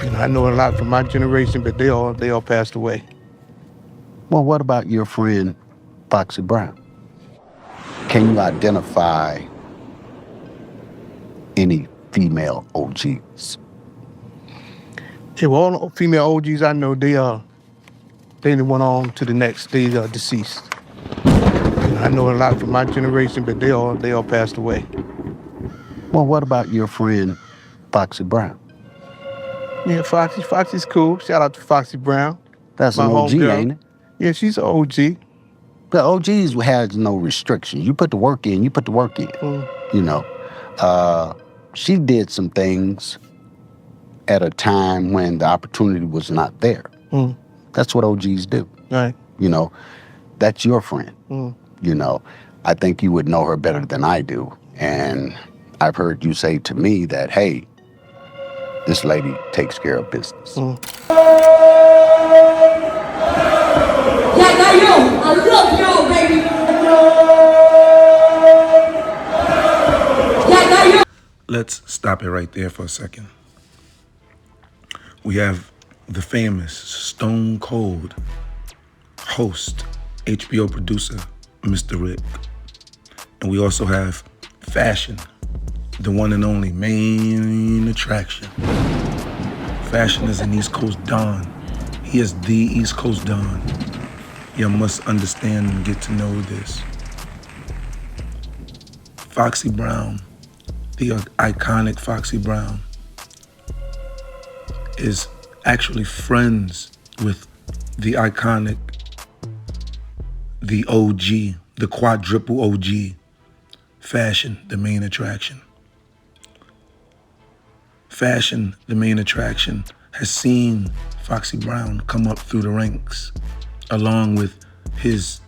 I know a lot from my generation, but they all passed away. Well, what about your friend Foxy Brown? Can you identify any female OGs? Yeah, well, all the female OGs I know, they went on to the next. They deceased. I know a lot from my generation, but they all passed away. Well, what about your friend Foxy Brown? Yeah, Foxy's cool. Shout out to Foxy Brown. That's My an OG, homegirl. ain't it? Yeah, she's an OG. The OGs has no restriction. You put the work in, you put the work in. You know, she did some things at a time when the opportunity was not there. That's what OGs do. Right. You know, that's your friend. You know, I think you would know her better than I do. And I've heard you say to me that, hey, this lady takes care of business. I love y'all, baby. Let's stop it right there for a second. We have the famous Stone Cold host, HBO producer, Mr. Rick. And we also have Fashion, the one and only main attraction. Fashion is an East Coast Don. He is the East Coast Don. You must understand and get to know this. Foxy Brown, the iconic Foxy Brown, is actually friends with the iconic, the OG, the quadruple OG, Fashion, the main attraction. Fashion, the main attraction, has seen Foxy Brown come up through the ranks, along with his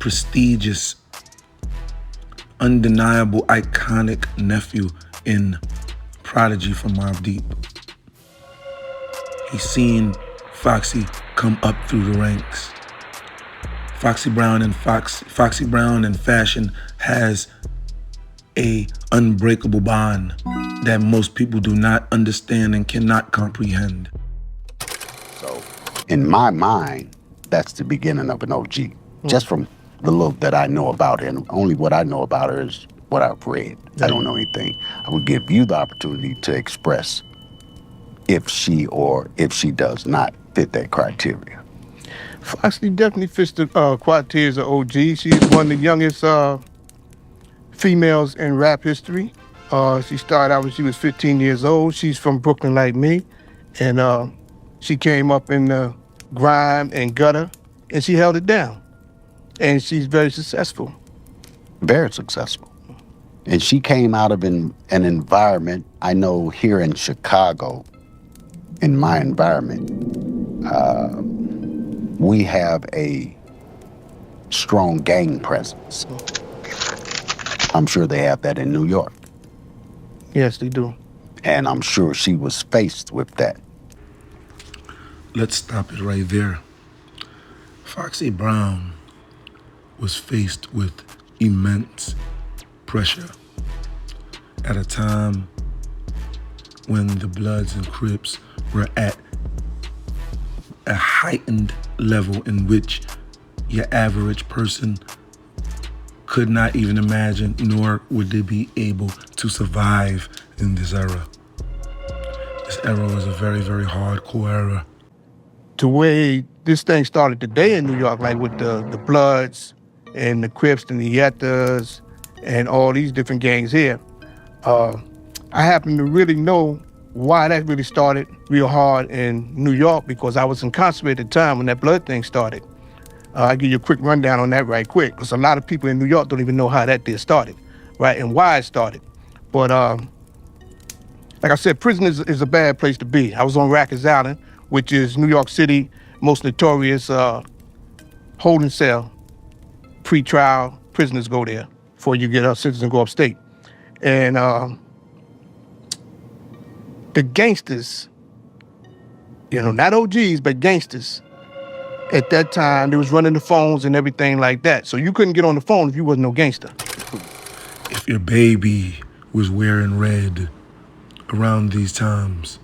prestigious, undeniable, iconic nephew in Prodigy from Mobb Deep. He's seen Foxy come up through the ranks. Foxy Brown and Fashion has a unbreakable bond that most people do not understand and cannot comprehend. So, in my mind, that's the beginning of an OG. Just from the little that I know about her, and only what I know about her is what I've read. I don't know anything. I would give you the opportunity to express if she does not fit that criteria. Foxy definitely fits the criteria of OG. She's one of the youngest females in rap history. She started out when she was 15 years old. She's from Brooklyn like me. And she came up in the grime and gutter, and she held it down. And she's very successful. Very successful. And she came out of an environment, I know here in Chicago, in my environment, we have a strong gang presence. I'm sure they have that in New York. Yes, they do. And I'm sure she was faced with that. Let's stop it right there. Foxy Brown was faced with immense pressure at a time when the Bloods and Crips were at a heightened level in which your average person could not even imagine, nor would they be able to survive in this era. This era was a very, very hardcore era. The way this thing started today in New York, like with the Bloods and the Crips and the Yettas and all these different gangs here, I happen to really know why that really started real hard in New York, because I was incarcerated at the time when that Blood thing started. I'll give you a quick rundown on that right quick, because a lot of people in New York don't even know how that did started, right, and why it started. But like I said, prison is a bad place to be. I was on Rikers Island, which is New York City most notorious holding cell. Pre-trial prisoners go there before you get sentenced and go upstate. And the gangsters, not OGs, but gangsters, at that time, they was running the phones and everything like that. So you couldn't get on the phone if you wasn't no gangster. If your baby was wearing red around these times,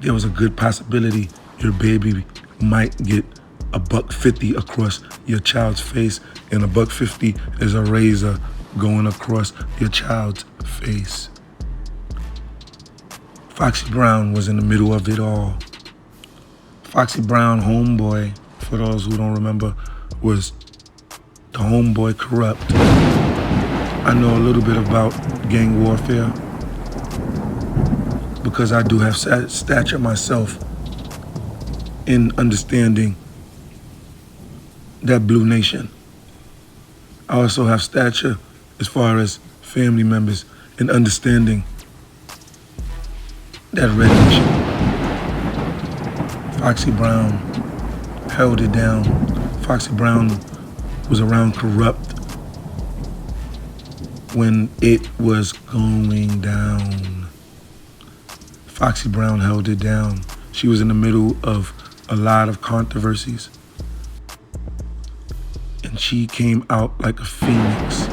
there was a good possibility your baby might get $1.50 across your child's face, and $1.50 is a razor going across your child's face. Foxy Brown was in the middle of it all. Foxy Brown, homeboy, for those who don't remember, was the homeboy corrupt. I know a little bit about gang warfare because I do have stature myself in understanding that Blue Nation. I also have stature as far as family members in understanding that Red Nation. Foxy Brown held it down. Foxy Brown was around corrupt when it was going down. Foxy Brown held it down. She was in the middle of a lot of controversies. And she came out like a phoenix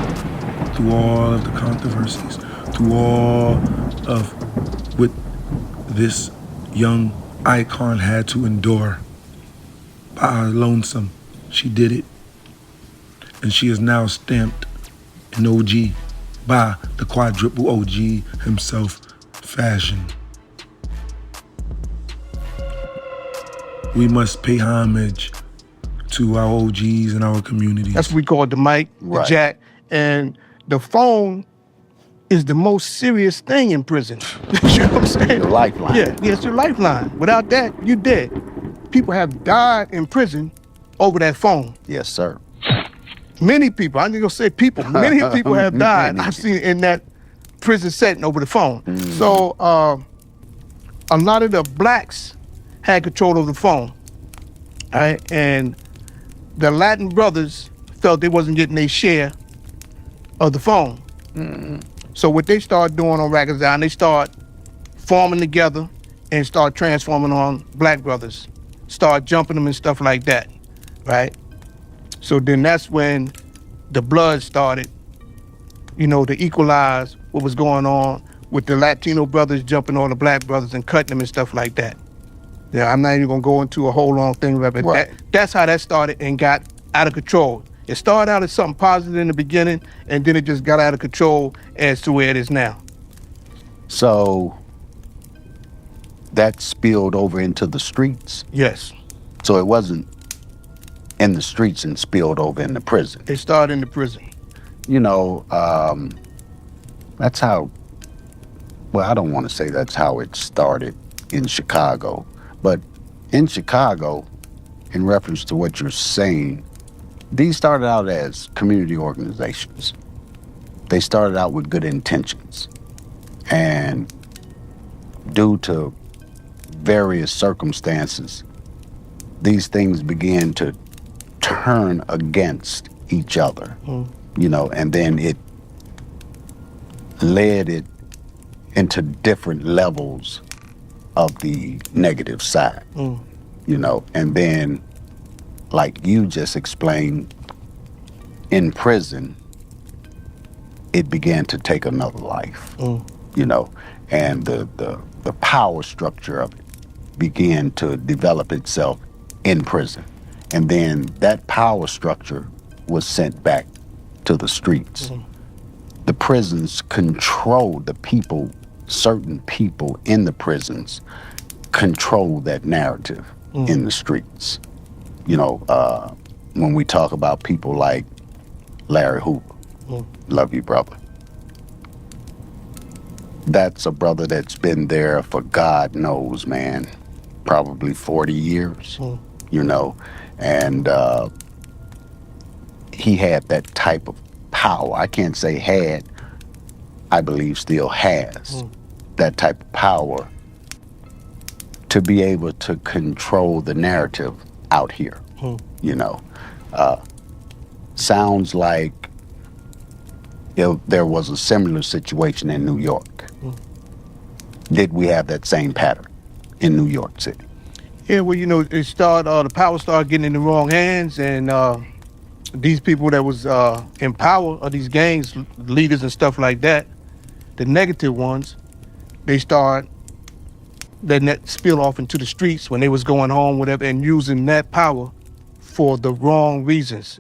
through all of the controversies, through all of what this young icon had to endure. By her lonesome, she did it. And she is now stamped an OG by the quadruple OG himself, Fashion. We must pay homage to our OGs and our communities. That's what we call the mic, the jack, and the phone is the most serious thing in prison. You know what I'm saying? The lifeline. Yeah, it's your lifeline. Without that, you're dead. People have died in prison over that phone. Yes, sir. Many people, I'm just gonna say people, many people have died. I've seen it in that prison setting over the phone. So a lot of the blacks had control of the phone, all right? And the Latin brothers felt they wasn't getting their share of the phone. So what they started doing on Rackets Down, they start forming together and start transforming on black brothers, start jumping them and stuff like that, right? So then that's when the blood started, you know, to equalize what was going on with the Latino brothers jumping on the black brothers and cutting them and stuff like that. Yeah, I'm not even gonna go into a whole long thing about it, but that's how that started and got out of control. It started out as something positive in the beginning, and then it just got out of control as to where it is now. So that spilled over into the streets? Yes. So it wasn't in the streets and spilled over in the prison? It started in the prison. You know, that's how, well, I don't want to say that's how it started in Chicago, but in Chicago, in reference to what you're saying, these started out as community organizations. They started out with good intentions. And due to various circumstances, these things began to turn against each other, you know, and then it led it into different levels of the negative side, you know, and then, like you just explained, in prison, it began to take another life, you know, and the power structure of it began to develop itself in prison. And then that power structure was sent back to the streets. The prisons controlled the people, certain people in the prisons control that narrative in the streets. You know, when we talk about people like Larry Hoover, love you, brother. That's a brother that's been there for God knows, man, probably 40 years, you know, and he had that type of power. I can't say had, I believe still has that type of power to be able to control the narrative out here, you know. Sounds like there was a similar situation in New York. Did we have that same pattern in New York City? Yeah, well, you know, it started, the power started getting in the wrong hands, and these people that was in power, or these gangs, leaders and stuff like that, the negative ones, they start letting that spill off into the streets when they was going home, whatever, and using that power for the wrong reasons.